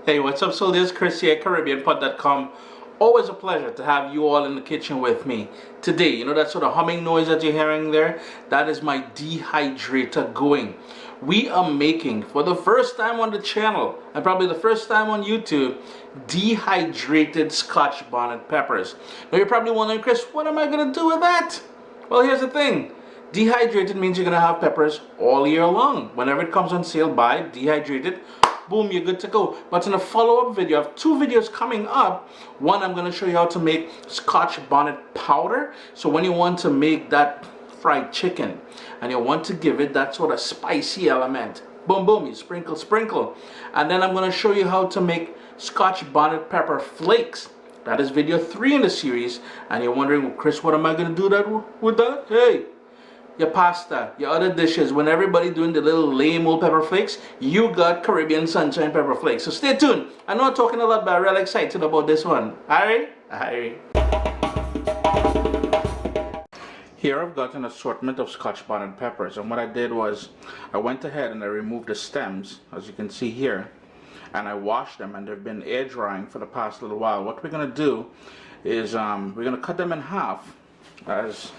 Hey, what's up, soldiers? Chris here, CaribbeanPod.com. Always a pleasure to have you all in the kitchen with me. Today, you know that sort of humming noise that you're hearing there? That is my dehydrator going. We are making, for the first time on the channel, and probably the first time on YouTube, dehydrated Scotch bonnet peppers. Now you're probably wondering, Chris, what am I going to do with that? Well, here's the thing. Dehydrated means you're going to have peppers all year long. Whenever it comes on sale, buy dehydrated. Boom, you're good to go. But in a follow-up video, I have two videos coming up. One, I'm going to show you how to make Scotch bonnet powder. So when you want to make that fried chicken and you want to give it that sort of spicy element, boom, boom, you sprinkle, sprinkle. And then I'm going to show you how to make Scotch bonnet pepper flakes. That is video 3 in the series. And you're wondering, well, Chris, what am I going to do with that? Hey, your pasta, your other dishes, when everybody doing the little lame old pepper flakes, you got Caribbean Sunshine pepper flakes. So stay tuned. I know I'm talking a lot, but I'm really excited about this one. Alright? Here I've got an assortment of Scotch bonnet peppers, and what I did was I went ahead and I removed the stems, as you can see here, and I washed them, and they've been air drying for the past little while. What we're going to do is we're going to cut them in half, as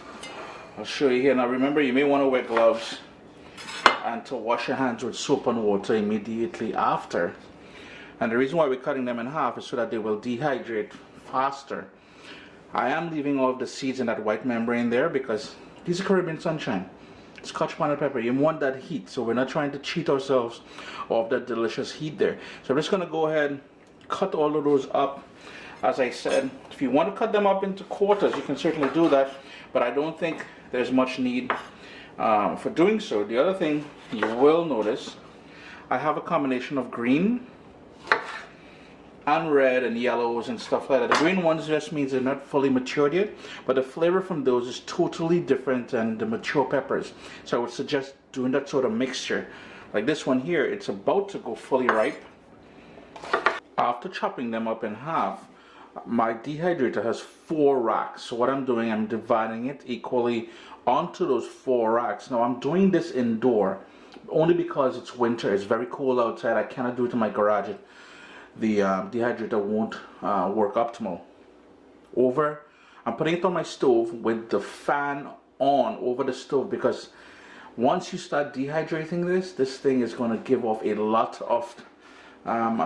I'll show you here. Now remember, you may want to wear gloves and to wash your hands with soap and water immediately after. And the reason why we're cutting them in half is so that they will dehydrate faster. I am leaving all of the seeds in that white membrane there because these are Caribbean Sunshine. Scotch bonnet pepper, you want that heat, so we're not trying to cheat ourselves of that delicious heat there. So I'm just going to go ahead and cut all of those up. As I said, if you want to cut them up into quarters, you can certainly do that, but I don't think there's much need for doing so. The other thing you will notice, I have a combination of green and red and yellows and stuff like that. The green ones just means they're not fully matured yet, but the flavor from those is totally different than the mature peppers. So I would suggest doing that sort of mixture. Like this one here, it's about to go fully ripe. After chopping them up in half, my dehydrator has 4 racks. So what I'm doing, I'm dividing it equally onto those 4 racks. Now I'm doing this indoor only because it's winter. It's very cold outside. I cannot do it in my garage. The dehydrator won't work optimal. I'm putting it on my stove with the fan on over the stove, because once you start dehydrating this thing is going to give off a lot of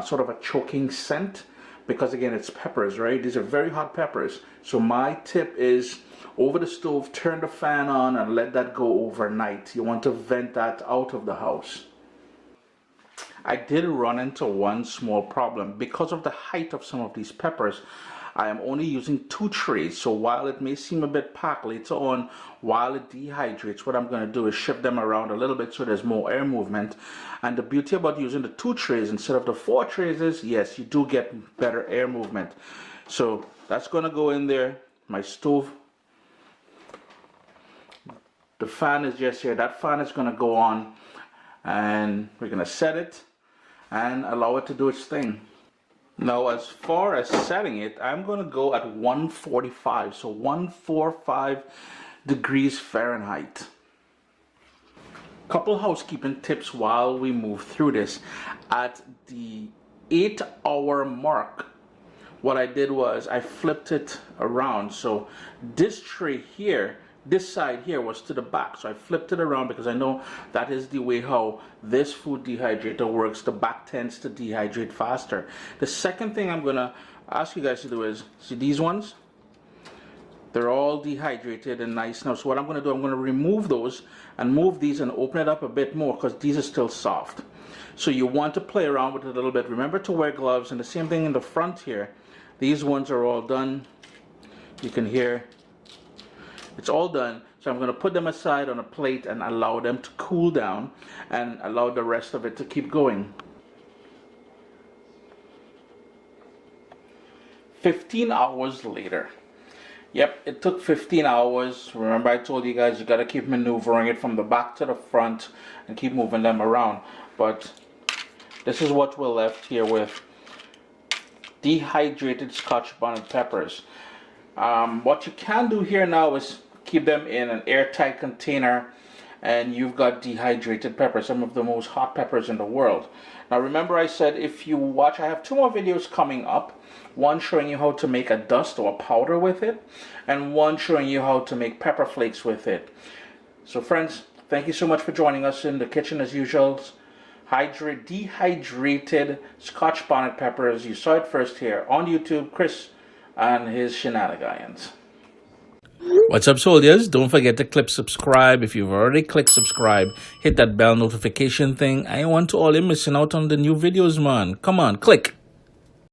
sort of a choking scent, because again, it's peppers, right? These are very hot peppers. So my tip is, over the stove, turn the fan on and let that go overnight. You want to vent that out of the house. I did run into one small problem. Because of the height of some of these peppers, I am only using 2 trays. So while it may seem a bit packed later on, while it dehydrates, what I'm going to do is shift them around a little bit so there's more air movement. And the beauty about using the 2 trays instead of the 4 trays is, yes, you do get better air movement. So that's going to go in there. My stove, the fan is just here. That fan is going to go on, and we're going to set it and allow it to do its thing. Now, as far as setting it, I'm going to go at 145, so 145 degrees Fahrenheit. Couple housekeeping tips while we move through this. At the 8-hour mark, what I did was I flipped it around. So this tray here, this side here was to the back, so I flipped it around because I know that is the way how this food dehydrator works. The back tends to dehydrate faster. The second thing I'm gonna ask you guys to do is, see these ones? They're all dehydrated and nice now. So what I'm gonna do, I'm gonna remove those and move these and open it up a bit more, because these are still soft. So you want to play around with it a little bit. Remember to wear gloves, and the same thing in the front here. These ones are all done. You can hear it's all done. So I'm going to put them aside on a plate and allow them to cool down and allow the rest of it to keep going. 15 hours later. Yep, it took 15 hours. Remember, I told you guys you got to keep maneuvering it from the back to the front and keep moving them around. But this is what we're left here with: dehydrated Scotch bonnet peppers. What you can do here now is keep them in an airtight container, and you've got dehydrated peppers, some of the most hot peppers in the world. Now remember I said if you watch, I have 2 more videos coming up. One showing you how to make a dust or a powder with it, and one showing you how to make pepper flakes with it. So friends, thank you so much for joining us in the kitchen as usual. Dehydrated Scotch bonnet peppers. You saw it first here on YouTube. Chris and his shenanigans. What's up, soldiers? Don't forget to click subscribe. If you've already clicked subscribe, hit that bell notification thing. I want to all you missing out on the new videos, man. Come on, click.